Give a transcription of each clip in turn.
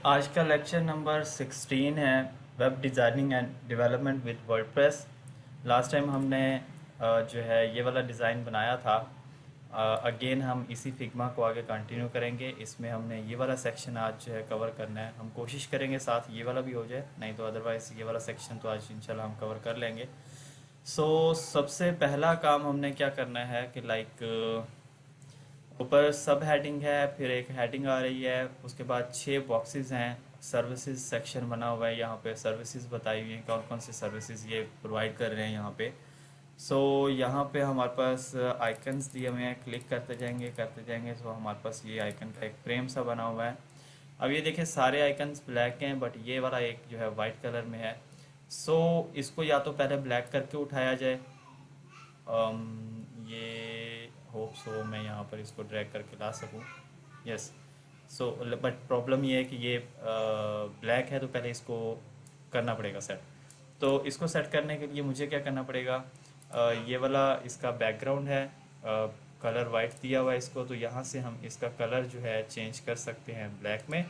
आज का lecture number 16 है web designing and development with WordPress. Last time हमने जो है ये वाला डिज़ाइन बनाया था। अगेन हम इसी फिग्मा को आगे कंटिन्यू करेंगे। इसमें हमने ये वाला सेक्शन आज जो है कवर करना है। हम कोशिश करेंगे साथ ये वाला भी हो जाए, नहीं तो अदरवाइज़ ये वाला सेक्शन तो आज इंशाल्लाह हम कवर कर लेंगे। सबसे पहला काम हमने क्या करना है कि ऊपर सब हेडिंग है, फिर एक हेडिंग आ रही है, उसके बाद 6 बॉक्सेस हैं। सर्विसेज सेक्शन बना हुआ है, यहाँ पे सर्विसेज बताई हुई हैं कौन कौन से सर्विसेज ये प्रोवाइड कर रहे हैं यहाँ पे। यहाँ पे हमारे पास आइकन्स दिए हुए हैं, क्लिक करते जाएंगे तो हमारे पास ये आइकन का एक फ्रेम सा बना हुआ है। अब ये देखिए सारे आइकन्स ब्लैक हैं, बट ये वाला एक जो है वाइट कलर में है। इसको या तो पहले ब्लैक करके उठाया जाए। ये होप सो मैं यहाँ पर इसको ड्रैग करके ला सकूँ। यस। बट प्रॉब्लम ये है कि ये ब्लैक है, तो पहले इसको करना पड़ेगा सेट। तो इसको सेट करने के लिए मुझे क्या करना पड़ेगा, ये वाला इसका बैकग्राउंड है, कलर वाइट दिया हुआ है इसको, तो यहाँ से हम इसका कलर जो है चेंज कर सकते हैं ब्लैक में।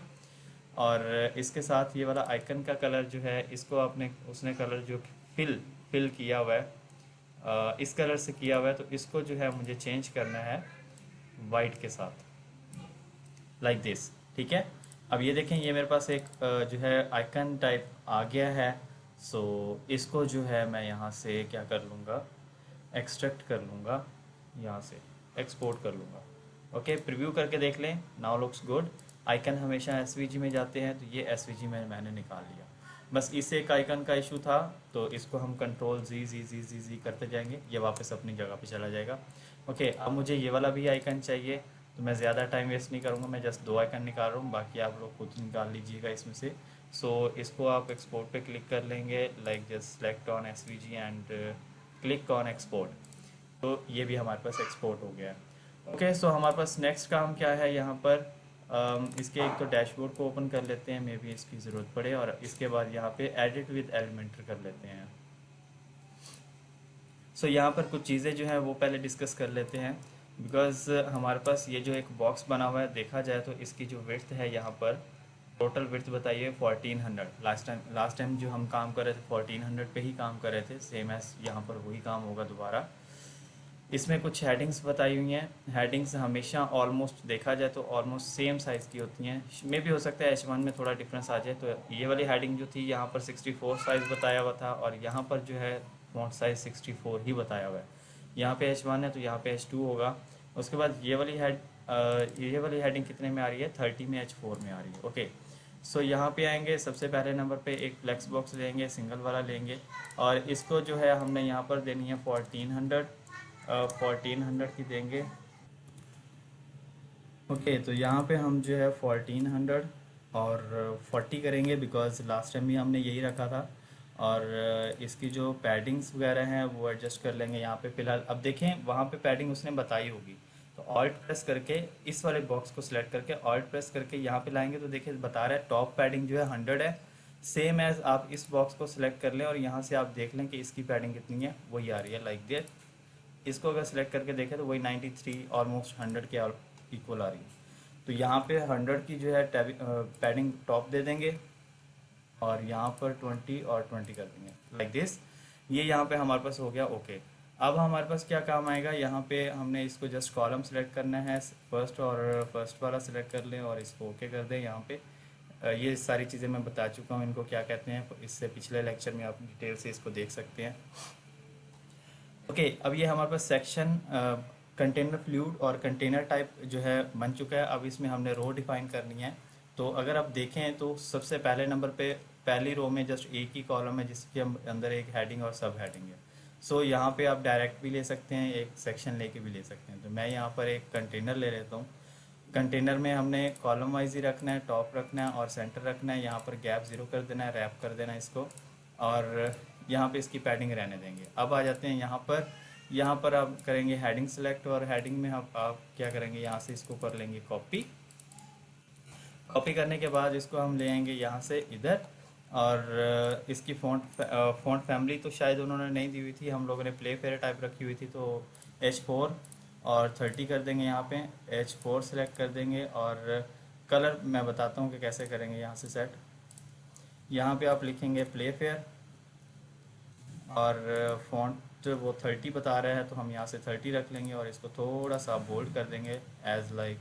और इसके साथ ये वाला आइकन का कलर जो है, इसको आपने उसने कलर जो फिल फिल किया हुआ है, इस कलर से किया हुआ है, तो इसको जो है मुझे चेंज करना है वाइट के साथ, लाइक दिस। ठीक है। अब ये देखें, ये मेरे पास एक जो है आइकन टाइप आ गया है। इसको जो है मैं यहाँ से क्या कर लूँगा, एक्सट्रैक्ट कर लूँगा, यहाँ से एक्सपोर्ट कर लूँगा। ओके, प्रीव्यू करके देख लें। Now looks good. आइकन हमेशा एसवीजी में जाते हैं, तो ये एसवीजी में मैंने निकाल लिया। बस इस एक आइकन का इशू था, तो इसको हम कंट्रोल जी जी जी जी जी करते जाएंगे, ये वापस अपनी जगह पे चला जाएगा। ओके, अब मुझे ये वाला भी आइकन चाहिए, तो मैं ज़्यादा टाइम वेस्ट नहीं करूँगा, मैं जस्ट 2 आइकन निकाल रहा हूँ, बाकी आप लोग खुद निकाल लीजिएगा इसमें से। इसको आप एक्सपोर्ट पे क्लिक कर लेंगे, like just select on SVG and click on export. तो ये भी हमारे पास एक्सपोर्ट हो गया है। ओके, हमारे पास नेक्स्ट काम क्या है यहाँ पर। इसके एक तो डैशबोर्ड को ओपन कर लेते हैं, मे बी इसकी ज़रूरत पड़े, और इसके बाद यहाँ पे एडिट विद एलिमेंटर कर लेते हैं। यहाँ पर कुछ चीज़ें जो हैं वो पहले डिस्कस कर लेते हैं, बिकॉज़ हमारे पास ये जो एक बॉक्स बना हुआ है, देखा जाए तो इसकी जो विड्थ है यहाँ पर, टोटल विड्थ बताइए 1400। लास्ट टाइम जो हम काम कर रहे थे 1400 पे ही काम कर रहे थे, सेम एज यहाँ पर वही काम होगा दोबारा। इसमें कुछ हेडिंग्स बताई हुई हैं। हेडिंग्स हमेशा ऑलमोस्ट देखा जाए तो ऑलमोस्ट सेम साइज़ की होती हैं, मे भी हो सकता है H1 में थोड़ा डिफरेंस आ जाए। तो ये वाली हेडिंग जो थी यहाँ पर 64 साइज़ बताया हुआ था, और यहाँ पर जो है फॉन्ट साइज़ 64 ही बताया हुआ है। यहाँ पे H1 है तो यहाँ पे H2 होगा। उसके बाद ये वाली हेडिंग कितने में आ रही है, 30 में H4 में आ रही है। ओके, यहाँ पे आएंगे, सबसे पहले नंबर पे एक फ्लेक्स बॉक्स लेंगे, सिंगल वाला लेंगे, और इसको जो है हमने यहाँ पर देनी है 1400। 1400 की देंगे। ओके, तो यहाँ पे हम जो है 1400 और 40 करेंगे, बिकॉज लास्ट टाइम भी हमने यही रखा था। और इसकी जो पैडिंग्स वगैरह हैं वो एडजस्ट कर लेंगे यहाँ पे फ़िलहाल। अब देखें, वहाँ पे पैडिंग उसने बताई होगी, तो ऑल्ट प्रेस करके इस वाले बॉक्स को सिलेक्ट करके ऑल्ट प्रेस करके यहाँ पे लाएंगे, तो देखिए बता रहा है टॉप पैडिंग जो है 100 है। सेम एज आप इस बॉक्स को सिलेक्ट कर लें और यहाँ से आप देख लें कि इसकी पैडिंग कितनी है, वही आ रही है, लाइक दैट। इसको अगर सिलेक्ट करके देखें तो वही 93 ऑलमोस्ट 100 के इक्वल आ रही है। तो यहाँ पे 100 की जो है पैडिंग टॉप दे देंगे, और यहाँ पर 20 और 20 कर देंगे, लाइक दिस। ये यहाँ पे हमारे पास हो गया। ओके, अब हमारे पास क्या काम आएगा, यहाँ पे हमने इसको जस्ट कॉलम सेलेक्ट करना है, फर्स्ट और फर्स्ट वाला सिलेक्ट कर लें और इसको ओके कर दें। यहाँ पे ये सारी चीज़ें मैं बता चुका हूँ, इनको क्या कहते हैं, इससे पिछले लेक्चर में आप डिटेल से इसको देख सकते हैं। ओके, अब ये हमारे पास सेक्शन कंटेनर फ्लूइड और कंटेनर टाइप जो है बन चुका है। अब इसमें हमने रो डिफाइन करनी है। तो अगर आप देखें तो सबसे पहले नंबर पे पहली रो में जस्ट एक ही कॉलम है, जिसके अंदर एक हेडिंग और सब हेडिंग है। यहाँ पे आप डायरेक्ट भी ले सकते हैं, एक सेक्शन लेके भी ले सकते हैं। तो मैं यहाँ पर एक कंटेनर ले लेता हूँ। कंटेनर में हमने कॉलम वाइज ही रखना है, टॉप रखना है और सेंटर रखना है। यहाँ पर गैप 0 कर देना है, रैप कर देना है इसको, और यहाँ पे इसकी पैडिंग रहने देंगे। अब आ जाते हैं यहाँ पर आप करेंगे हेडिंग सेलेक्ट, और हेडिंग में आप क्या करेंगे, यहाँ से इसको कर लेंगे कॉपी। कॉपी करने के बाद इसको हम ले आएंगे यहाँ से इधर, और इसकी फ़ॉन्ट फैमिली तो शायद उन्होंने नहीं दी हुई थी, हम लोगों ने प्ले फेयर टाइप रखी हुई थी। तो H4 और 30 कर देंगे। यहाँ पे H4 सेलेक्ट कर देंगे, और कलर मैं बताता हूँ कि कैसे करेंगे यहाँ से सेट। यहाँ पे आप लिखेंगे प्ले फेयर और फॉन्ट वो 30 बता रहा है तो हम यहाँ से 30 रख लेंगे और इसको थोड़ा सा बोल्ड कर देंगे एज लाइक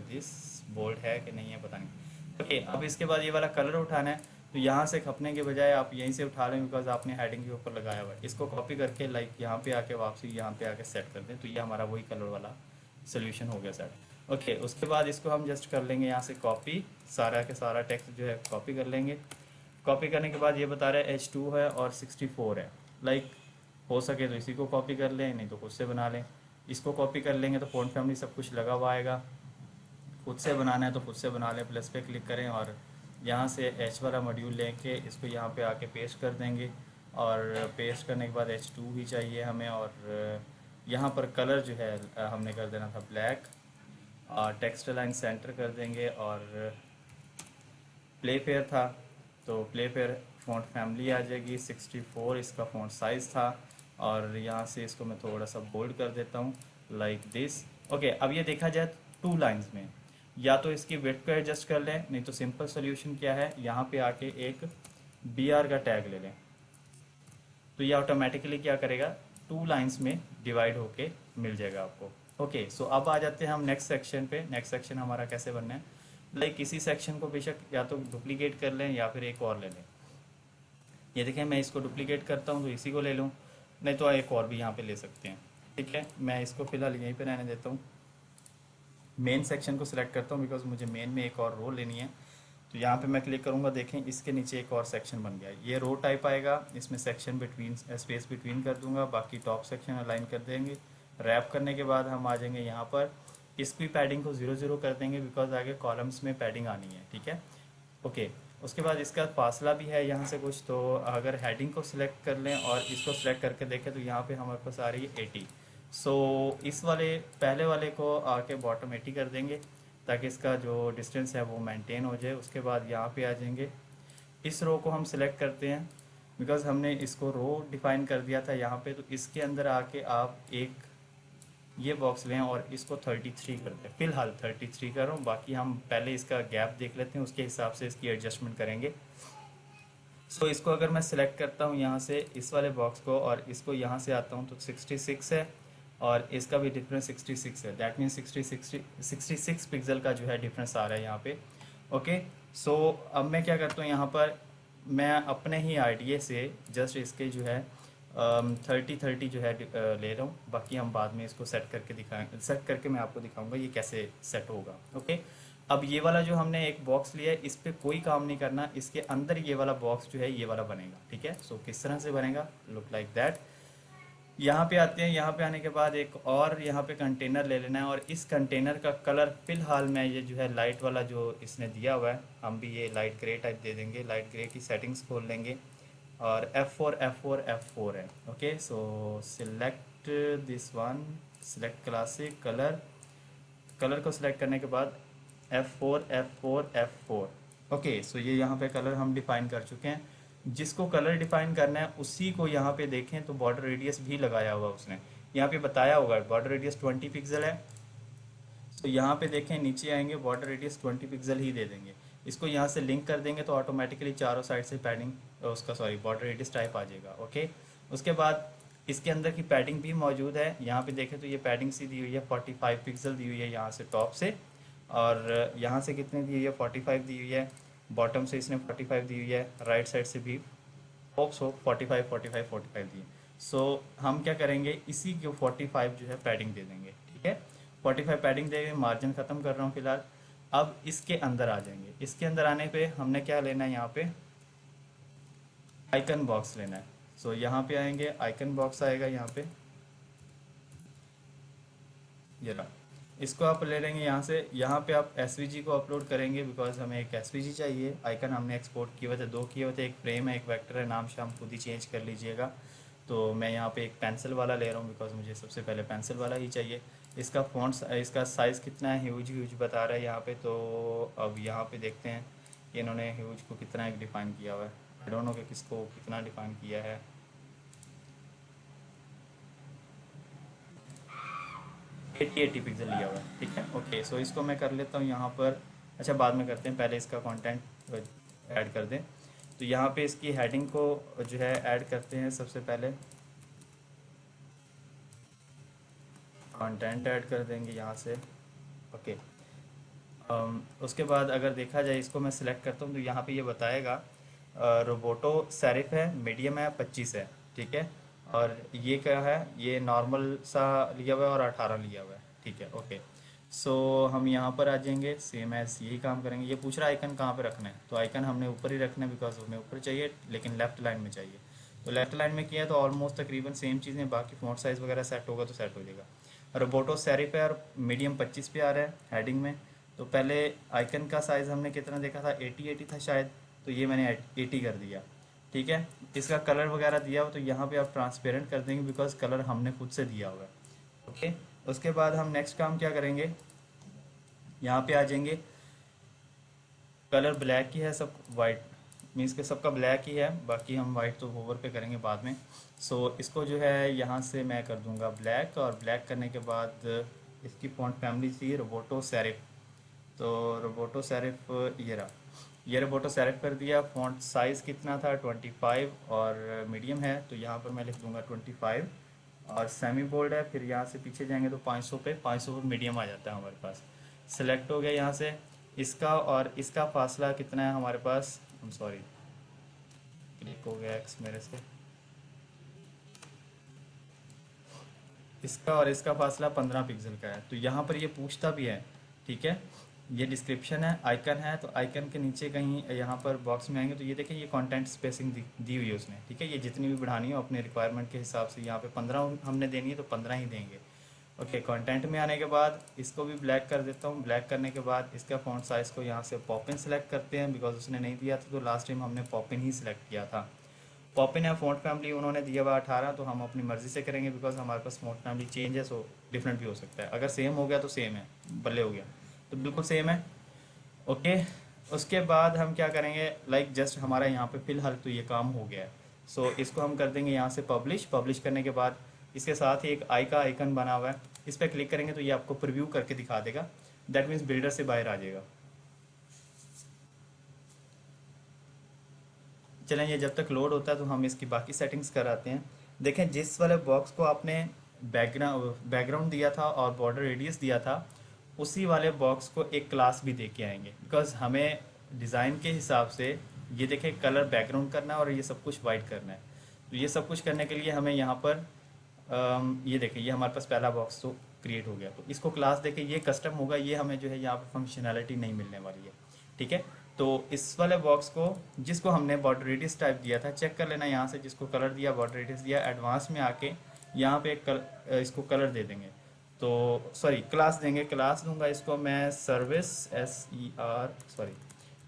दिस। बोल्ड है कि नहीं है पता नहीं। ओके, अब इसके बाद ये वाला कलर उठाना है तो यहाँ से खपने के बजाय आप यहीं से उठा लें बिकॉज आपने हेडिंग के ऊपर लगाया हुआ है। इसको कॉपी करके लाइक यहाँ पे आके वापसी यहाँ पे आके सेट कर दें तो ये हमारा वही कलर वाला सोल्यूशन हो गया सेट। ओके, उसके बाद इसको हम जस्ट कर लेंगे यहाँ से कॉपी, सारा के सारा टेक्स्ट जो है कॉपी कर लेंगे। कॉपी करने के बाद ये बता रहा है H2 है और 64 है। लाइक हो सके तो इसी को कॉपी कर लें, नहीं तो खुद से बना लें। इसको कॉपी कर लेंगे तो फ़ॉन्ट फैमिली सब कुछ लगा हुआ आएगा। खुद से बनाना है तो खुद से बना लें, प्लस पे क्लिक करें और यहाँ से H वाला मॉड्यूल लेके इसको यहाँ पे आके पेस्ट कर देंगे। और पेस्ट करने के बाद H2 ही चाहिए हमें। और यहाँ पर कलर जो है हमने कर देना था ब्लैक। टेक्स्ट लाइन सेंटर कर देंगे और प्ले फेयर था तो प्ले फेयर फ़ॉन्ट फैमिली आ जाएगी। 64 इसका फ़ॉन्ट साइज़ था और यहाँ से इसको मैं थोड़ा सा बोल्ड कर देता हूँ लाइक दिस। ओके, अब ये देखा जाए 2 लाइंस में या तो इसकी विड्थ को एडजस्ट कर लें, नहीं तो सिंपल सोल्यूशन क्या है, यहाँ पे आके एक BR का टैग ले लें तो ये ऑटोमेटिकली क्या करेगा 2 लाइंस में डिवाइड होके मिल जाएगा आपको। ओके, सो अब आ जाते हैं हम नेक्स्ट सेक्शन पे। नेक्स्ट सेक्शन हमारा कैसे बनना है, लाइक किसी सेक्शन को बेशक या तो डुप्लीकेट कर लें या फिर एक और ले लें। ये देखें मैं इसको डुप्लीकेट करता हूँ तो इसी को ले लूँ, नहीं तो एक और भी यहाँ पे ले सकते हैं। ठीक है, मैं इसको फ़िलहाल यहीं पे रहने देता हूँ। मेन सेक्शन को सिलेक्ट करता हूँ बिकॉज मुझे मेन में एक और रो लेनी है। तो यहाँ पे मैं क्लिक करूँगा, देखें इसके नीचे एक और सेक्शन बन गया। ये रो टाइप आएगा, इसमें सेक्शन बिटवीन स्पेस बिटवीन कर दूंगा, बाकी टॉप सेक्शन अलाइन कर देंगे। रैप करने के बाद हम आ जाएंगे यहाँ पर, इसकी पैडिंग को 0 0 कर देंगे बिकॉज आगे कॉलम्स में पैडिंग आनी है। ठीक है, ओके। उसके बाद इसका फासला भी है यहाँ से कुछ, तो अगर हेडिंग को सिलेक्ट कर लें और इसको सिलेक्ट करके देखें तो यहाँ पे हमारे पास आ रही है 80। सो इस वाले पहले वाले को आके बॉटम 80 कर देंगे ताकि इसका जो डिस्टेंस है वो मेंटेन हो जाए। उसके बाद यहाँ पे आ जाएंगे, इस रो को हम सिलेक्ट करते हैं बिकॉज हमने इसको रो डिफाइन कर दिया था यहाँ पे। तो इसके अंदर आके आप एक ये बॉक्स लें और इसको 33 कर दें। फ़िलहाल 33 कर रहा हूँ, बाकी हम पहले इसका गैप देख लेते हैं, उसके हिसाब से इसकी एडजस्टमेंट करेंगे। सो इसको अगर मैं सिलेक्ट करता हूँ यहाँ से इस वाले बॉक्स को और इसको यहाँ से आता हूँ तो 66 है और इसका भी डिफरेंस 66 है। दैट मीन्स 66 पिक्सल का जो है डिफरेंस आ रहा है यहाँ पे। ओके, सो अब मैं क्या करता हूँ यहाँ पर, मैं अपने ही आइडिया से जस्ट इसके जो है 30 जो है ले रहा हूँ। बाकी हम बाद में इसको सेट करके मैं आपको दिखाऊंगा ये कैसे सेट होगा। ओके, अब ये वाला जो हमने एक बॉक्स लिया है इस पर कोई काम नहीं करना, इसके अंदर ये वाला बॉक्स जो है ये वाला बनेगा। ठीक है, सो किस तरह से बनेगा, लुक लाइक दैट। यहाँ पे आते हैं, यहाँ पे आने के बाद एक और यहाँ पे कंटेनर ले लेना है और इस कंटेनर का कलर फ़िलहाल मैं ये जो है लाइट वाला जो इसने दिया हुआ है हम भी ये लाइट ग्रे टाइप दे देंगे। लाइट ग्रे की सेटिंग्स खोल लेंगे और F4 है। Okay, so select this one, select classic colour. Colour को सिलेक्ट करने के बाद F4 ओके, सो ये यहाँ पे कलर हम डिफाइन कर चुके हैं। जिसको कलर डिफाइन करना है उसी को यहाँ पे देखें तो बॉर्डर रेडियस भी लगाया हुआ उसने, यहाँ पे बताया होगा बॉर्डर रेडियस 20 पिक्सल है। तो यहाँ पे देखें नीचे आएंगे बॉर्डर रेडियस 20 पिक्सल ही दे देंगे। इसको यहाँ से लिंक कर देंगे तो ऑटोमेटिकली चारों साइड से पैडिंग उसका बॉर्डर रेडियस टाइप आ जाएगा। ओके, उसके बाद इसके अंदर की पैडिंग भी मौजूद है। यहाँ पे देखें तो ये पैडिंग सी दी हुई है 45 पिक्सल दी हुई है यहाँ से टॉप से, और यहाँ से कितने दी हुई है 45 दी हुई है, बॉटम से इसने 45 दी हुई है, राइट साइड से भी होप्स हो 45 दी है। सो हम क्या करेंगे इसी को 45 जो है पैडिंग दे देंगे। ठीक है, 45 पैडिंग देंगे, मार्जिन ख़त्म कर रहा हूँ फ़िलहाल। अब इसके अंदर आ जाएंगे, इसके अंदर आने पे हमने क्या लेना है, यहाँ पे आइकन बॉक्स लेना है। सो यहाँ पे आएंगे, आइकन बॉक्स आएगा यहाँ पे, ये रहा। इसको आप ले लेंगे यहाँ से, यहाँ पे आप एसवीजी को अपलोड करेंगे बिकॉज हमें एक एसवीजी चाहिए। आइकन हमने एक्सपोर्ट किए हुए थे, 2 किए हुए थे, एक फ्रेम है एक वेक्टर है, नाम शाम खुद ही चेंज कर लीजिएगा। तो मैं यहाँ पे एक पेंसिल वाला ले रहा हूँ बिकॉज मुझे सबसे पहले पेंसिल वाला ही चाहिए। इसका फ़ॉन्ट इसका साइज़ कितना है, ह्यूज बता रहा है यहाँ पे। तो अब यहाँ पे देखते हैं कि इन्होंने ह्यूज को कितना एक डिफ़ाइन किया हुआ है। आई डोंट नो कि किसको कितना डिफ़ाइन किया है। 80 पिक्सल लिया हुआ है। ठीक है, ओके, सो इसको मैं कर लेता हूँ यहाँ पर अच्छा बाद में करते हैं, पहले इसका कंटेंट ऐड कर दें। तो यहाँ पे इसकी हेडिंग को जो है ऐड करते हैं। सबसे पहले कंटेंट ऐड कर देंगे यहाँ से। ओके। उसके बाद अगर देखा जाए, इसको मैं सिलेक्ट करता हूँ तो यहाँ पे ये बताएगा रोबोटो सेरिफ है, मीडियम है, 25 है, ठीक है। और ये क्या है, ये नॉर्मल सा लिया हुआ है और 18 लिया हुआ है, ठीक है। ओके। सो हम यहाँ पर आ जाएंगे, सेम एज यही काम करेंगे। ये पूछ रहा है आइकन कहाँ पे रखना है, तो आइकन हमने ऊपर ही रखना है बिकॉज हमें ऊपर चाहिए, लेकिन लेफ्ट लाइन में चाहिए। तो लेफ्ट लाइन में किया है तो ऑलमोस्ट तकरीबन सेम चीज़ें, बाकी फ़ॉन्ट साइज़ वगैरह सेट होगा तो सेट हो जाएगा। रोबोटो सेरिफ है और मीडियम 25 पे आ रहा है हेडिंग में। तो पहले आइकन का साइज़ हमने कितना देखा था, 80 था शायद, तो ये मैंने 80 कर दिया, ठीक है। इसका कलर वगैरह दिया हो तो यहाँ पे आप ट्रांसपेरेंट कर देंगे बिकॉज कलर हमने खुद से दिया हुआ है। ओके। उसके बाद हम नेक्स्ट काम क्या करेंगे, यहाँ पे आ जाएंगे। कलर ब्लैक ही है, सब वाइट मीन्स के सबका ब्लैक ही है, बाकी हम वाइट तो ओवर पे करेंगे बाद में। सो इसको जो है यहाँ से मैं कर दूंगा ब्लैक, और ब्लैक करने के बाद इसकी फॉन्ट फैमिली थी रोबोटो सेरिफ। तो रोबोटो सेरिफ ये रहा, ये रोबोटो सेरिफ कर दिया। फॉन्ट साइज़ कितना था, 25, और मीडियम है तो यहाँ पर मैं लिख दूंगा 25, और सेमी बोल्ड है। फिर यहाँ से पीछे जाएंगे तो 500 पे, 500 पे मीडियम आ जाता है हमारे पास। सिलेक्ट हो गया यहाँ से। इसका और इसका फासला कितना है हमारे पास, I'm सॉरी क्लिक हो गया एक्स मेरे से। इसका और इसका फासला 15 पिक्सल का है। तो यहाँ पर ये पूछता भी है, ठीक है। ये डिस्क्रिप्शन है, आइकन है, तो आइकन के नीचे कहीं यहाँ पर बॉक्स में आएंगे तो ये देखें, ये कंटेंट स्पेसिंग दी हुई है उसने, ठीक है। ये जितनी भी बढ़ानी हो अपने रिक्वायरमेंट के हिसाब से, यहाँ पे 15 हमने देनी है तो 15 ही देंगे। ओके। कंटेंट में आने के बाद इसको भी ब्लैक कर देता हूँ। ब्लैक करने के बाद इसका फॉन्ट साइज़ को यहाँ से पॉपिन सेलेक्ट करते हैं बिकॉज उसने नहीं दिया था, तो लास्ट टाइम हमने पॉपिन ही सिलेक्ट किया था। पॉपिन है फ़ॉन्ट फैमिली, उन्होंने दिया हुआ 18, तो हम अपनी मर्ज़ी से करेंगे बिकॉज हमारे पास फ़ॉन्ट फैमिली चेंज है, सो डिफरेंट भी हो सकता है। अगर सेम हो गया तो सेम है, बल्ले हो गया तो बिल्कुल सेम है। ओके। उसके बाद हम क्या करेंगे, लाइक जस्ट हमारा यहाँ पे फ़िलहाल तो ये काम हो गया है। सो इसको हम कर देंगे यहाँ से पब्लिश। पब्लिश करने के बाद इसके साथ ही एक आई का आइकन बना हुआ है, इस पर क्लिक करेंगे तो ये आपको प्रीव्यू करके दिखा देगा। दैट मीन्स बिल्डर से बाहर आ जाएगा। चलें, ये जब तक लोड होता है तो हम इसकी बाकी सेटिंग्स कराते हैं। देखें, जिस वाले बॉक्स को आपने बैकग्राउंड दिया था और बॉर्डर रेडियस दिया था, उसी वाले बॉक्स को एक क्लास भी दे के आएंगे बिकॉज हमें डिज़ाइन के हिसाब से ये देखें कलर बैकग्राउंड करना है और ये सब कुछ वाइट करना है। तो ये सब कुछ करने के लिए हमें यहाँ पर ये देखें, ये हमारे पास पहला बॉक्स तो क्रिएट हो गया, तो इसको क्लास देके ये कस्टम होगा। ये हमें जो है यहाँ पे फंक्शनैलिटी नहीं मिलने वाली है, ठीक है। तो इस वाले बॉक्स को, जिसको हमने बॉर्डर रेडियस टाइप दिया था, चेक कर लेना यहाँ से, जिसको कलर दिया, बॉर्डर रेडियस दिया, एडवांस में आके यहाँ पे इसको कलर दे देंगे। तो सॉरी क्लास देंगे, क्लास दूंगा इसको मैं सर्विस,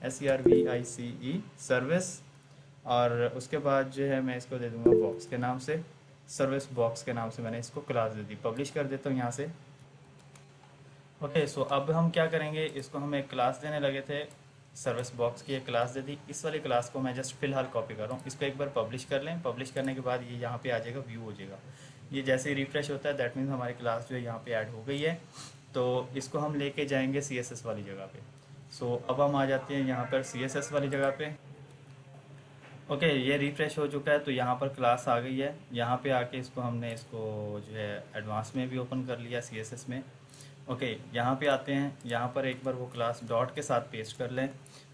SERVICE सर्विस। और उसके बाद जो है मैं इसको दे दूंगा बॉक्स के नाम से, सर्विस बॉक्स के नाम से मैंने इसको क्लास दे दी। पब्लिश कर देता हूँ यहाँ से। ओके। सो अब हम क्या करेंगे, इसको हम एक क्लास देने लगे थे, सर्विस बॉक्स की एक क्लास दे दी। इस वाली क्लास को मैं जस्ट फिलहाल कॉपी कर रहा हूँ। इसको एक बार पब्लिश कर लें। पब्लिश करने के बाद ये यहाँ पे आ जाएगा, व्यू हो जाएगा। ये जैसे ही रिफ्रेश होता है दैट मीन्स हमारी क्लास जो है यहाँ पे ऐड हो गई है। तो इसको हम लेके जाएंगे CSS वाली जगह पे। सो अब हम आ जाते हैं यहाँ पर CSS वाली जगह पे। ओके। ये रिफ्रेश हो चुका है तो यहाँ पर क्लास आ गई है। यहाँ पे आके इसको हमने इसको जो है एडवांस में भी ओपन कर लिया CSS में। ओके। यहाँ पे आते हैं, यहाँ पर एक बार वो क्लास डॉट के साथ पेस्ट कर लें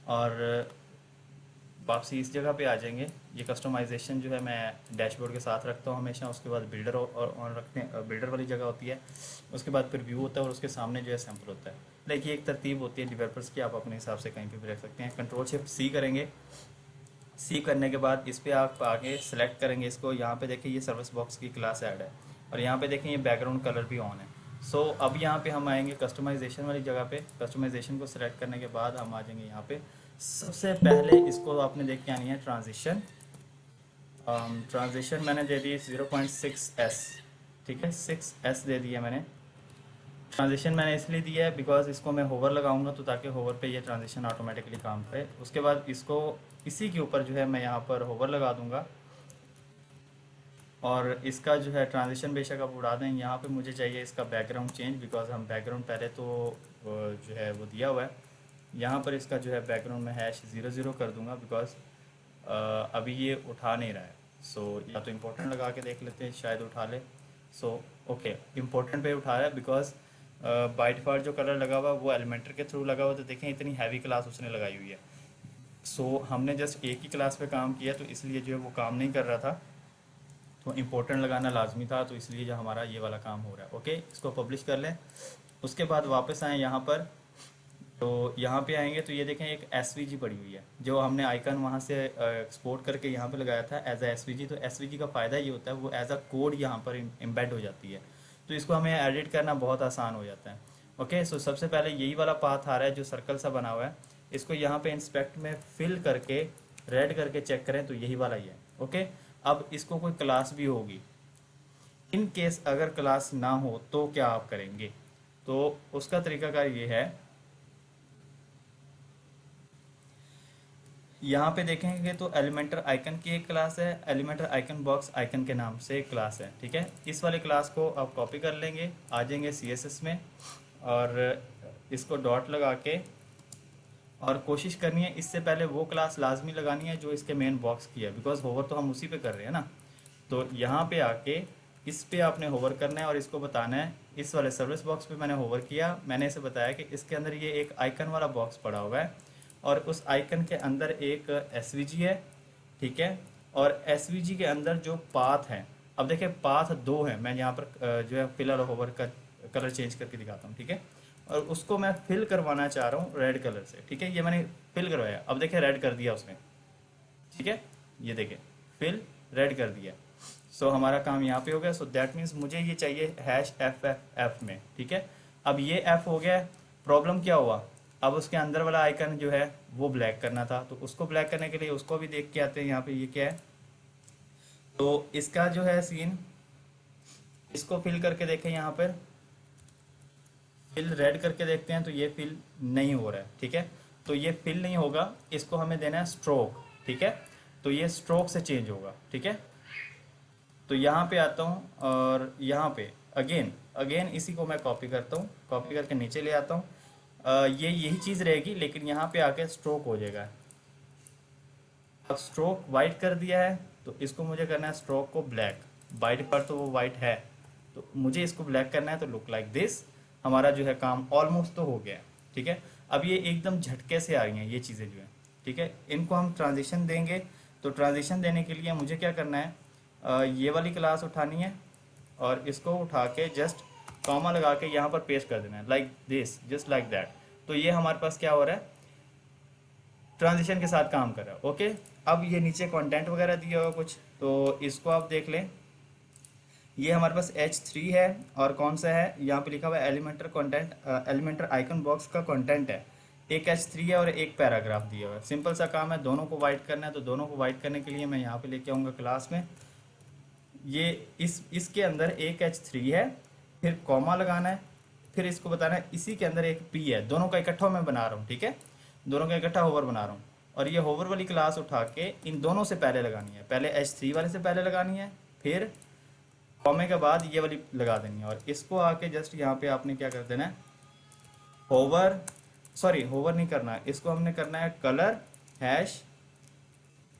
और वापसी इस जगह पे आ जाएंगे। ये कस्टमाइजेशन जो है मैं डैशबोर्ड के साथ रखता हूँ हमेशा। उसके बाद बिल्डर और रखते हैं, बिल्डर वाली जगह होती है। उसके बाद फिर व्यू होता है और उसके सामने जो है सैम्पल होता है। लाइक ये एक तरतीब होती है डेवलपर्स की, आप अपने हिसाब से कहीं पे भी रख सकते हैं। Ctrl+Shift+C करेंगे। सी करने के बाद इस पर आप आगे सेलेक्ट करेंगे इसको। यहाँ पे देखिए ये सर्विस बॉक्स की क्लास ऐड है, और यहाँ पे देखें ये बैकग्राउंड कलर भी ऑन है। सो अब यहाँ पे हम आएंगे कस्टमाइजेशन वाली जगह पे। कस्टमाइजेशन को सिलेक्ट करने के बाद हम आ जाएंगे यहाँ पे। सबसे पहले इसको आपने देख के आनी है ट्रांजिशन। ट्रांजिशन मैंने दे दी 0.6s, ठीक है, 6s दे दिया मैंने। ट्रांजिशन मैंने इसलिए दिया है बिकॉज इसको मैं होवर लगाऊंगा तो ताकि होवर पे ये ट्रांजिशन ऑटोमेटिकली काम करे। उसके बाद इसको इसी के ऊपर जो है मैं यहाँ पर होवर लगा दूंगा, और इसका जो है ट्रांजिशन बेशक आप उड़ा दें। यहाँ पे मुझे चाहिए इसका बैकग्राउंड चेंज बिकॉज हम बैकग्राउंड पहले तो जो है वो दिया हुआ है। यहाँ पर इसका जो है बैकग्राउंड में हैश 00 कर दूंगा, बिकॉज अभी ये उठा नहीं रहा है। सो या तो इम्पोर्टेंट लगा के देख लेते हैं, शायद उठा ले। सो ओके, इम्पोर्टेंट पे उठा रहा है बिकॉज बाय डिफ़ॉल्ट जो कलर लगा हुआ है वो एलिमेंटर के थ्रू लगा हुआ, तो देखें इतनी हैवी क्लास उसने लगाई हुई है। सो हमने जस्ट एक ही क्लास पे काम किया, तो इसलिए जो है वो काम नहीं कर रहा था, तो इम्पोर्टेंट लगाना लाजमी था, तो इसलिए जो हमारा ये वाला काम हो रहा है। ओके, इसको पब्लिश कर लें। उसके बाद वापस आए यहाँ पर, तो यहाँ पे आएंगे तो ये देखें एक एसवीजी पड़ी हुई है, जो हमने आइकन वहाँ से एक्सपोर्ट करके यहाँ पे लगाया था एज अ एसवीजी। तो एसवीजी का फ़ायदा ये होता है वो एज अ कोड यहाँ पर एम्बेड हो जाती है, तो इसको हमें एडिट करना बहुत आसान हो जाता है। ओके, सो सबसे पहले यही वाला पाथ आ रहा है जो सर्कल सा बना हुआ है, इसको यहाँ पे इंस्पेक्ट में फिल करके रेड करके चेक करें, तो यही वाला ही है। ओके, अब इसको कोई क्लास भी होगी, इन केस अगर क्लास ना हो तो क्या आप करेंगे, तो उसका तरीकाकार ये है। यहाँ पे देखेंगे तो एलिमेंटर आइकन की एक क्लास है, एलिमेंटर आइकन बॉक्स आइकन के नाम से एक क्लास है। ठीक है, इस वाले क्लास को आप कॉपी कर लेंगे, आ जाएंगे CSS में और इसको डॉट लगा के, और कोशिश करनी है इससे पहले वो क्लास लाजमी लगानी है जो इसके मेन बॉक्स की है, बिकॉज होवर तो हम उसी पे कर रहे हैं ना। तो यहाँ पे आके इस पे आपने होवर करना है और इसको बताना है, इस वाले सर्विस बॉक्स पे मैंने होवर किया, मैंने इसे बताया कि इसके अंदर ये एक आइकन वाला बॉक्स पड़ा हुआ है और उस आइकन के अंदर एक एसवीजी है। ठीक है, और एसवीजी के अंदर जो पाथ है, अब देखिए पाथ दो है, मैं यहाँ पर जो है फिलर और होवर का कलर चेंज करके दिखाता हूँ। ठीक है, और उसको मैं फिल करवाना चाह रहा हूँ रेड कलर से। ठीक है, ये मैंने फिल करवाया, अब देखिए रेड कर दिया उसने। ठीक है, ये देखिए फिल रेड कर दिया। सो हमारा काम यहाँ पे हो गया। सो दैट मीन्स मुझे ये चाहिए हैश एफ एफ एफ में। ठीक है, अब ये एफ हो गया। प्रॉब्लम क्या हुआ, अब उसके अंदर वाला आइकन जो है वो ब्लैक करना था, तो उसको ब्लैक करने के लिए उसको भी देख के आते हैं। यहाँ पे ये क्या है, तो इसका जो है सीन, इसको फिल करके देखें, यहाँ पर फिल रेड करके देखते हैं, तो ये फिल नहीं हो रहा है। ठीक है, तो ये फिल नहीं होगा, इसको हमें देना है स्ट्रोक। ठीक है, तो ये स्ट्रोक से चेंज होगा। ठीक है, तो यहाँ पे आता हूँ और यहाँ पे अगेन अगेन इसी को मैं कॉपी करता हूँ, कॉपी करके नीचे ले आता हूँ। ये यही चीज़ रहेगी, लेकिन यहाँ पे आके स्ट्रोक हो जाएगा। अब स्ट्रोक वाइट कर दिया है, तो इसको मुझे करना है स्ट्रोक को ब्लैक। बाय डिफॉल्ट तो वो वाइट है, तो मुझे इसको ब्लैक करना है, तो लुक लाइक दिस। हमारा जो है काम ऑलमोस्ट तो हो गया है। ठीक है, अब ये एकदम झटके से आ रही हैं ये चीज़ें जो है। ठीक है, इनको हम ट्रांजिशन देंगे, तो ट्रांजिशन देने के लिए मुझे क्या करना है, ये वाली क्लास उठानी है और इसको उठा के जस्ट कॉमा लगा के यहाँ पर पेस्ट कर देना है, like this, just like that. तो ये हमारे पास क्या हो रहा है, ट्रांजिशन के साथ काम कर रहा है। ओके, अब ये नीचे कंटेंट वगैरह दिया होगा कुछ, तो इसको आप देख लें। ये हमारे पास H3 है, और कौन सा है, यहाँ पे लिखा हुआ है Elementor content, Elementor icon box का कंटेंट है। एक H3 है और एक पैराग्राफ दिया हुआ है। सिंपल सा काम है, दोनों को वाइट करना है। तो दोनों को वाइट करने के लिए मैं यहाँ पे लेके आऊँगा क्लास में, ये इसके अंदर एक H3 है, फिर कॉमा लगाना है, फिर इसको बताना है इसी के अंदर एक P है। दोनों का इकट्ठा मैं बना रहा हूँ। ठीक है, दोनों का इकट्ठा होवर बना रहा हूँ, और ये होवर वाली क्लास उठा के इन दोनों से पहले लगानी है। पहले H3 वाले से पहले लगानी है, फिर कॉमे के बाद ये वाली लगा देनी है, और इसको आके जस्ट यहाँ पे आपने क्या कर देना है, होवर, सॉरी होवर नहीं करना है, इसको हमने करना है colour hash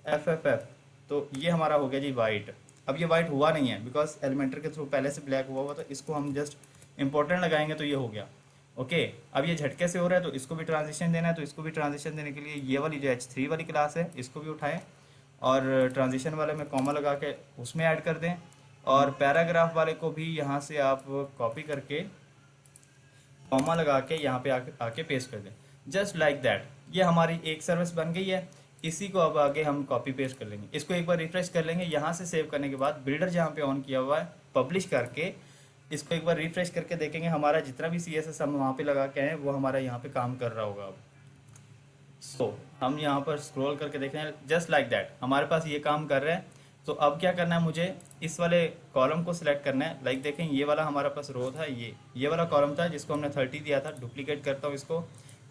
F F F. तो ये हमारा हो गया जी वाइट। अब ये वाइट हुआ नहीं है बिकॉज एलिमेंटर के थ्रू पहले से ब्लैक हुआ हुआ, तो इसको हम जस्ट इंपॉर्टेंट लगाएंगे तो ये हो गया। ओके, अब ये झटके से हो रहा है, तो इसको भी ट्रांजिशन देना है। तो इसको भी ट्रांजिशन देने के लिए ये वाली जो H3 वाली क्लास है इसको भी उठाएं, और ट्रांजिशन वाले में कॉमा लगा के उसमें ऐड कर दें, और पैराग्राफ वाले को भी यहाँ से आप कॉपी करके कॉमा लगा के यहाँ पे आके पेस्ट कर दें, जस्ट लाइक दैट। ये हमारी एक सर्विस बन गई है। इसी को अब आगे हम कॉपी पेस्ट कर लेंगे, इसको एक बार रिफ्रेश कर लेंगे। यहाँ से सेव करने के बाद बिल्डर जहाँ पे ऑन किया हुआ है, पब्लिश करके इसको एक बार रिफ्रेश करके देखेंगे, हमारा जितना भी CSS हम वहाँ पे लगा के हैं वो हमारा यहाँ पे काम कर रहा होगा अब। सो हम यहाँ पर स्क्रॉल करके देख रहे हैं, जस्ट लाइक दैट हमारे पास ये काम कर रहा है। तो अब क्या करना है, मुझे इस वाले कॉलम को सिलेक्ट करना है। लाइक देखें, ये वाला हमारा पास रो था, ये वाला कॉलम था जिसको हमने 30 दिया था। डुप्लीकेट करता हूँ इसको,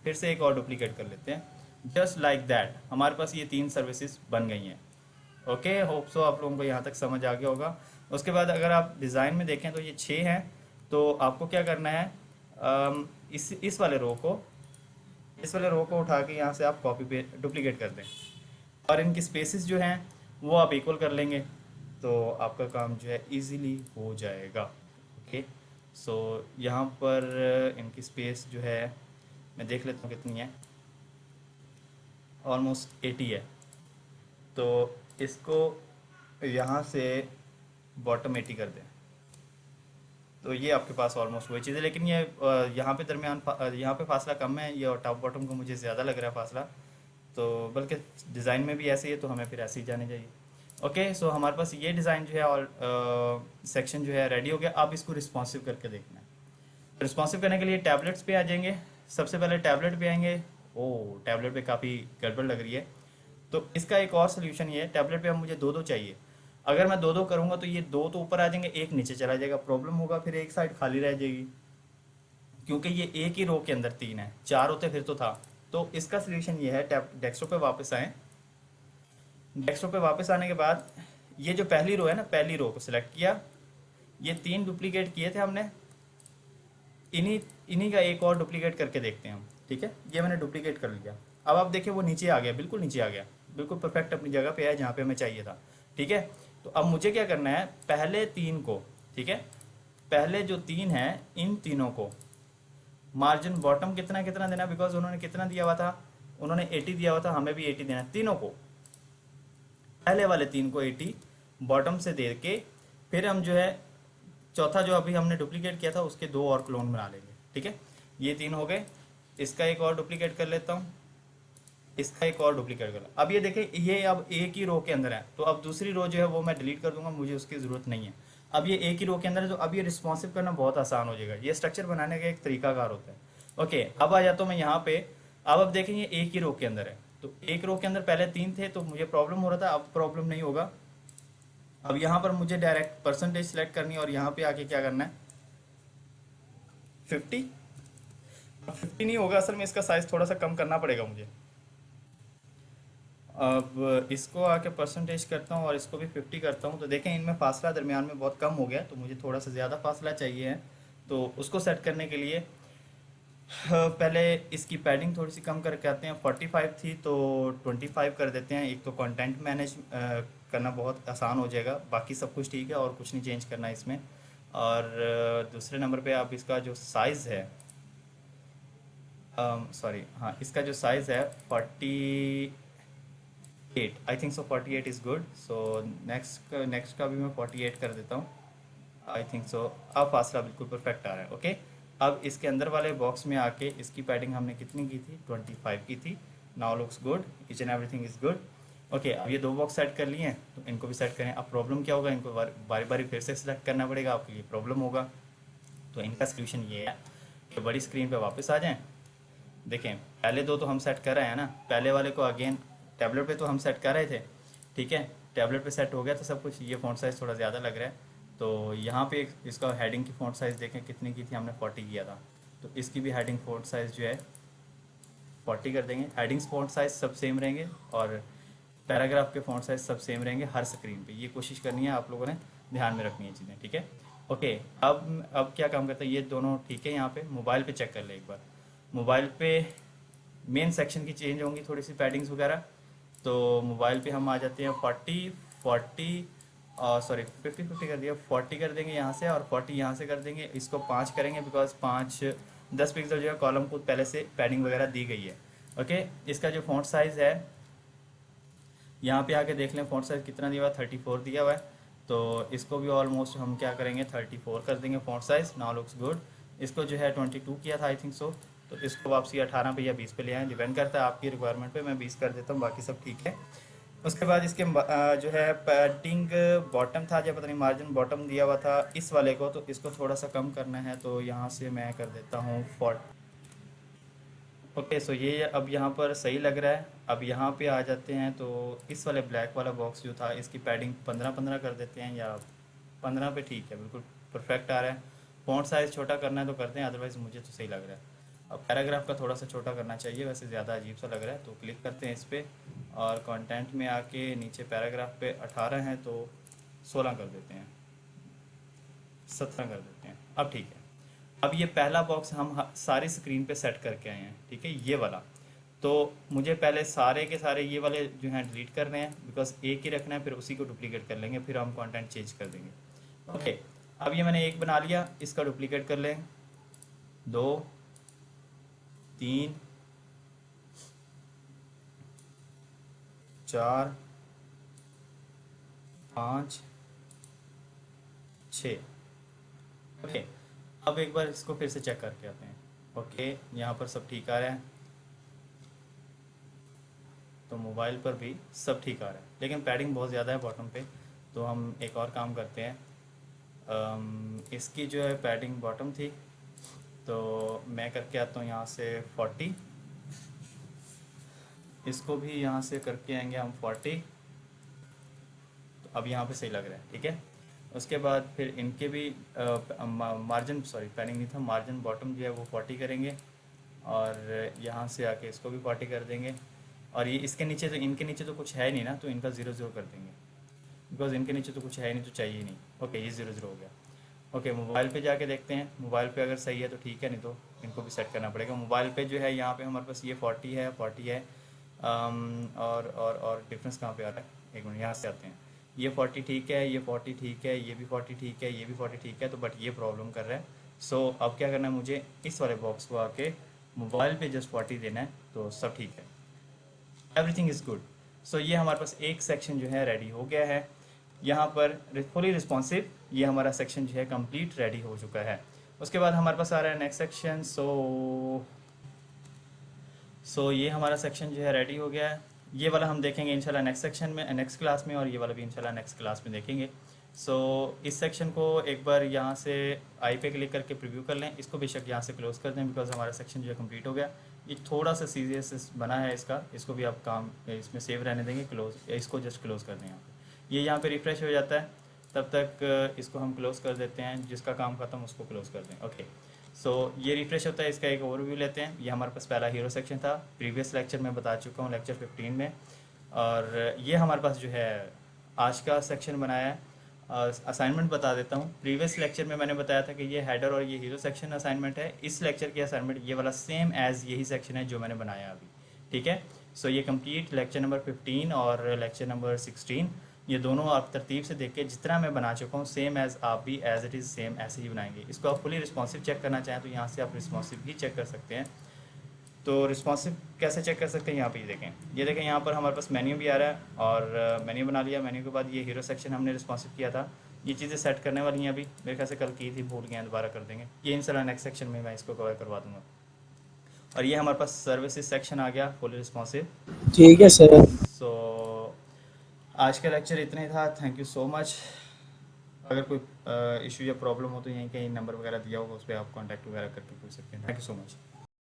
फिर से एक और डुप्लीकेट कर लेते हैं, जस्ट लाइक दैट। हमारे पास ये 3 सर्विसेज बन गई हैं। ओके, होप सो आप लोगों को यहाँ तक समझ आ गया होगा। उसके बाद अगर आप डिज़ाइन में देखें तो ये 6 हैं। तो आपको क्या करना है, इस वाले रो को इस वाले रो को उठा के यहाँ से आप कॉपी पे डुप्लीकेट कर दें और इनकी स्पेसेस जो हैं वो आप इक्वल कर लेंगे, तो आपका काम जो है इजीली हो जाएगा। ओके, सो यहाँ पर इनकी स्पेस जो है मैं देख लेता हूँ कितनी है, ऑलमोस्ट 80 है। तो इसको यहाँ से बॉटम 80 कर दें, तो ये आपके पास ऑलमोस्ट वही चीज़ है। लेकिन ये यहाँ पे दरमियान यहाँ पे फासला कम है, ये और टॉप बॉटम को मुझे ज़्यादा लग रहा है फासला, तो बल्कि डिज़ाइन में भी ऐसे ही है, तो हमें फिर ऐसे ही जाने चाहिए। ओके, सो हमारे पास ये डिज़ाइन जो है और सेक्शन जो है रेडी हो गया। अब इसको रिस्पॉन्सिव करके देखना है। रिस्पॉन्सिव करने के लिए टैबलेट्स पे आ जाएंगे। सबसे पहले टैबलेट पे आएंगे। ओ, टैबलेट पे काफ़ी गड़बड़ लग रही है, तो इसका एक और सोल्यूशन ये है, टैबलेट पे अब मुझे दो दो चाहिए। अगर मैं दो दो करूँगा तो ये दो तो ऊपर आ जाएंगे, एक नीचे चला जाएगा, प्रॉब्लम होगा, फिर एक साइड खाली रह जाएगी, क्योंकि ये एक ही रो के अंदर तीन है, चार होते फिर तो था। तो इसका सोल्यूशन ये है, टैब डेस्कटॉप पे वापस आएँ। डेस्कटॉप पे वापस आने के बाद ये जो पहली रो है ना, पहली रो को सिलेक्ट किया, ये तीन डुप्लीकेट किए थे हमने, इन्हीं इन्हीं का एक और डुप्लीकेट करके देखते हैं हम। ठीक है, ये मैंने डुप्लीकेट कर लिया। अब आप देखिए वो नीचे आ गया, बिल्कुल नीचे आ गया, बिल्कुल परफेक्ट अपनी जगह पे है जहाँ पे हमें चाहिए था। ठीक है, तो अब मुझे क्या करना है, पहले तीन को, ठीक है, पहले जो तीन है इन तीनों को मार्जिन बॉटम कितना कितना देना, बिकॉज उन्होंने कितना दिया हुआ था, उन्होंने 80 दिया हुआ था, हमें भी 80 देना है। तीनों को, पहले वाले तीन को 80 बॉटम से दे के फिर हम जो है चौथा जो अभी हमने डुप्लीकेट किया था उसके दो और क्लोन बना लेंगे। ठीक है, ये तीन हो गए, इसका एक और डुप्लीकेट कर लेता हूँ, इसका एक और डुप्लीकेट कर लो। अब ये देखें, ये अब एक ही रो के अंदर है, तो अब दूसरी रो जो है वो मैं डिलीट कर दूंगा, मुझे उसकी ज़रूरत नहीं है। अब ये एक ही रो के अंदर है, तो अब ये रिस्पॉन्सिव करना बहुत आसान हो जाएगा। ये स्ट्रक्चर बनाने का एक तरीकाकार होता है। ओके, अब आ जाता हूँ मैं यहाँ पे। अब देखें ये एक ही रो के अंदर है, तो एक रो के अंदर पहले तीन थे तो मुझे प्रॉब्लम हो रहा था, अब प्रॉब्लम नहीं होगा। अब यहाँ पर मुझे डायरेक्ट परसेंटेज सेलेक्ट करनी है और यहाँ पे आके क्या करना है, 50। अब 50 नहीं होगा, असल में इसका साइज़ थोड़ा सा कम करना पड़ेगा मुझे। अब इसको आके परसेंटेज करता हूँ और इसको भी 50 करता हूँ, तो देखें इनमें फासला दरमियान में बहुत कम हो गया, तो मुझे थोड़ा सा ज़्यादा फासला चाहिए है। तो उसको सेट करने के लिए पहले इसकी पैडिंग थोड़ी सी कम करके आते हैं। 45 थी तो 25 कर देते हैं। एक तो कंटेंट मैनेज करना बहुत आसान हो जाएगा, बाकी सब कुछ ठीक है और कुछ नहीं चेंज करना है इसमें। और दूसरे नंबर पे आप इसका जो साइज़ है, सॉरी हाँ, इसका जो साइज़ है 48, I think so 48 is good. So next का भी मैं 48 कर देता हूँ, आई थिंक सो। अब फासला बिल्कुल परफेक्ट आ रहा है। ओके, अब इसके अंदर वाले बॉक्स में आके इसकी पैडिंग हमने कितनी की थी, 25 की थी। Now looks good, each and everything is good. Okay, अब ये दो बॉक्स सेट कर लिए हैं, तो इनको भी सेट करें। अब प्रॉब्लम क्या होगा, इनको बारी बारी फिर से सेलेक्ट करना पड़ेगा, आपके लिए प्रॉब्लम होगा। तो इनका सोल्यूशन ये है कि बड़ी स्क्रीन पे वापस आ जाएं। देखें, पहले दो तो हम सेट कर रहे हैं ना, पहले वाले को अगेन टैबलेट पे तो हम सेट कर रहे थे। ठीक है, टैबलेट पे सेट हो गया तो सब कुछ। ये फ़ॉन्ट साइज़ थोड़ा ज़्यादा लग रहा है, तो यहाँ पे इसका हेडिंग की फ़ॉन्ट साइज़ देखें कितनी की थी, हमने 40 किया था, तो इसकी भी हेडिंग फ़ॉन्ट साइज़ जो है 40 कर देंगे। हेडिंग्स फ़ॉन्ट साइज़ सब सेम रहेंगे और पैराग्राफ के फ़ॉन्ट साइज़ सब सेम रहेंगे हर स्क्रीन पे। ये कोशिश करनी है आप लोगों ने, ध्यान में रखनी है चीज़ें। ठीक है, ओके। अब क्या काम करता है, ये दोनों ठीक है। यहाँ पे मोबाइल पे चेक कर ले एक बार। मोबाइल पे मेन सेक्शन की चेंज होंगी थोड़ी सी पैडिंग्स वगैरह, तो मोबाइल पे हम आ जाते हैं 40 सॉरी 50 कर दिया, 40 कर देंगे यहाँ से और 40 यहाँ से कर देंगे। इसको 5 करेंगे बिकॉज 10 पिक्सल जो है कॉलम को पहले से पैडिंग वगैरह दी गई है। ओके, इसका जो फ़ॉन्ट साइज़ है यहाँ पे आके देख लें, फ़ॉन्ट साइज़ कितना दिया हुआ है, 34 दिया हुआ है। तो इसको भी ऑलमोस्ट हम क्या करेंगे, 34 कर देंगे font size. Now looks good. इसको जो है 22 किया था आई थिंक सो, तो इसको वापसी 18 पे या 20 पे ले आएँ, डिपेंड करता है आपकी रिक्वायरमेंट पे। मैं 20 कर देता हूँ, बाकी सब ठीक है। उसके बाद इसके जो है पैडिंग बॉटम था, या पता नहीं मार्जिन बॉटम दिया हुआ था इस वाले को, तो इसको थोड़ा सा कम करना है, तो यहाँ से मैं कर देता हूँ 40। ओके, सो ये अब यहाँ पर सही लग रहा है। अब यहाँ पे आ जाते हैं, तो इस वाले ब्लैक वाला बॉक्स जो था इसकी पैडिंग 15-15 कर देते हैं, या 15 पे ठीक है, बिल्कुल परफेक्ट आ रहा है। फ़ॉन्ट साइज़ छोटा करना है तो करते हैं, अदरवाइज़ मुझे तो सही लग रहा है। अब पैराग्राफ का थोड़ा सा छोटा करना चाहिए, वैसे ज़्यादा अजीब सा लग रहा है, तो क्लिक करते हैं इस पर और कंटेंट में आके नीचे पैराग्राफ पे 18 है तो 16 कर देते हैं, 17 कर देते हैं। अब ठीक है। अब ये पहला बॉक्स हम सारी स्क्रीन पे सेट करके आए हैं, ठीक है, ये वाला। तो मुझे पहले सारे के सारे ये वाले जो हैं डिलीट करने हैं, बिकॉज एक ही रखना है, फिर उसी को डुप्लीकेट कर लेंगे, फिर हम कंटेंट चेंज कर देंगे। ओके, अब ये मैंने एक बना लिया, इसका डुप्लीकेट कर लें, 2, 3, 4, 5, 6। ओके, अब एक बार इसको फिर से चेक करके आते हैं। ओके, यहाँ पर सब ठीक आ रहा है, तो मोबाइल पर भी सब ठीक आ रहा है, लेकिन पैडिंग बहुत ज़्यादा है बॉटम पे। तो हम एक और काम करते हैं, इसकी जो है पैडिंग बॉटम थी, तो मैं करके आता हूँ यहाँ से 40, इसको भी यहाँ से करके आएंगे हम 40। तो अब यहाँ पे सही लग रहा है, ठीक है। उसके बाद फिर इनके भी मार्जिन, सॉरी पैडिंग नहीं था, मार्जिन बॉटम जो है वो 40 करेंगे, और यहाँ से आके इसको भी 40 कर देंगे। और ये इसके नीचे तो, इनके नीचे तो कुछ है नहीं ना, तो इनका 0 0 कर देंगे, बिकॉज इनके नीचे तो कुछ है नहीं, तो चाहिए ही नहीं। ओके, ये 0 0 हो गया। ओके, मोबाइल पे जाके देखते हैं, मोबाइल पे अगर सही है तो ठीक है, नहीं तो इनको भी सेट करना पड़ेगा। मोबाइल पे जो है यहाँ पे हमारे पास ये 40 है। और डिफरेंस कहाँ पे आ रहा है, एक मिनट, यहाँ से आते हैं। ये 40 ठीक है, ये 40 ठीक है, ये भी 40 ठीक है, ये भी 40 ठीक है, तो बट ये प्रॉब्लम कर रहा है। सो अब क्या करना है, मुझे इस वाले बॉक्स को आके मोबाइल पे जस्ट 40 देना है, तो सब ठीक है, एवरीथिंग इज़ गुड। सो ये हमारे पास एक सेक्शन जो है रेडी हो गया है। यहाँ पर फुली रिस्पॉन्सिव, ये हमारा सेक्शन जो है कंप्लीट रेडी हो चुका है। उसके बाद हमारे पास आ रहा है नेक्स्ट सेक्शन। सो ये हमारा सेक्शन जो है रेडी हो गया है। ये वाला हम देखेंगे इंशाल्लाह नेक्स्ट सेक्शन में, नेक्स्ट क्लास में, और ये वाला भी इंशाल्लाह नेक्स्ट क्लास में देखेंगे। सो इस सेक्शन को एक बार यहाँ से आई पे क्लिक करके प्रीव्यू कर लें, इसको बेशक यहाँ से क्लोज़ कर दें, बिकॉज हमारा सेक्शन जो है कंप्लीट हो गया। ये थोड़ा सा सीरियस बना है इसका, इसको भी आप काम इसमें सेव रहने देंगे, क्लोज, इसको जस्ट क्लोज़ कर दें यहाँ पे। ये यहाँ पे रिफ़्रेश हो जाता है, तब तक इसको हम क्लोज़ कर देते हैं, जिसका काम ख़त्म उसको क्लोज़ कर दें। ओके, सो ये रिफ़्रेश होता है, इसका एक ओवरव्यू लेते हैं। ये हमारे पास पहला हीरो सेक्शन था, प्रीवियस लेक्चर में बता चुका हूँ, लेक्चर 15 में। और ये हमारे पास जो है आज का सेक्शन बनाया है। असाइनमेंट बता देता हूँ, प्रीवियस लेक्चर में मैंने बताया था कि ये हेडर और ये हीरो सेक्शन असाइनमेंट है। इस लेक्चर की असाइनमेंट ये वाला सेम एज यही सेक्शन है जो मैंने बनाया अभी, ठीक है। सो ये कंप्लीट लेक्चर नंबर 15 और लेक्चर नंबर 16, ये दोनों आप तरतीब से देख के जितना मैं बना चुका हूँ सेम एज आप भी एज इट इज़ सेम ऐसे ही बनाएंगे। इसको आप फुली रिस्पॉन्सिव चेक करना चाहें तो यहाँ से आप रिस्पॉन्सिव भी चेक कर सकते हैं। तो रिस्पॉन्सिव कैसे चेक कर सकते हैं, यहाँ पे ये देखें, ये देखें, यहाँ पर हमारे पास मेन्यू भी आ रहा है, और मेन्यू बना लिया। मेन्यू के बाद ये हीरो सेक्शन हमने रिस्पॉन्सिव किया था। ये चीज़ें सेट करने वाली हैं, अभी मेरे ख्याल से कल की थी, भूल गए हैं, दोबारा कर देंगे। ये इंशाल्लाह नेक्स्ट सेक्शन में मैं इसको कवर करवा दूँगा। और ये हमारे पास सर्विसेज सेक्शन आ गया फुली रिस्पॉन्सिव। ठीक है सर। सो आज का लेक्चर इतना ही था, थैंक यू सो मच। अगर कोई इशू या प्रॉब्लम हो तो यहीं कहीं नंबर वगैरह दिया होगा, उस पर आप कॉन्टैक्ट वगैरह करके पूछ सकते हैं। Thank you so much.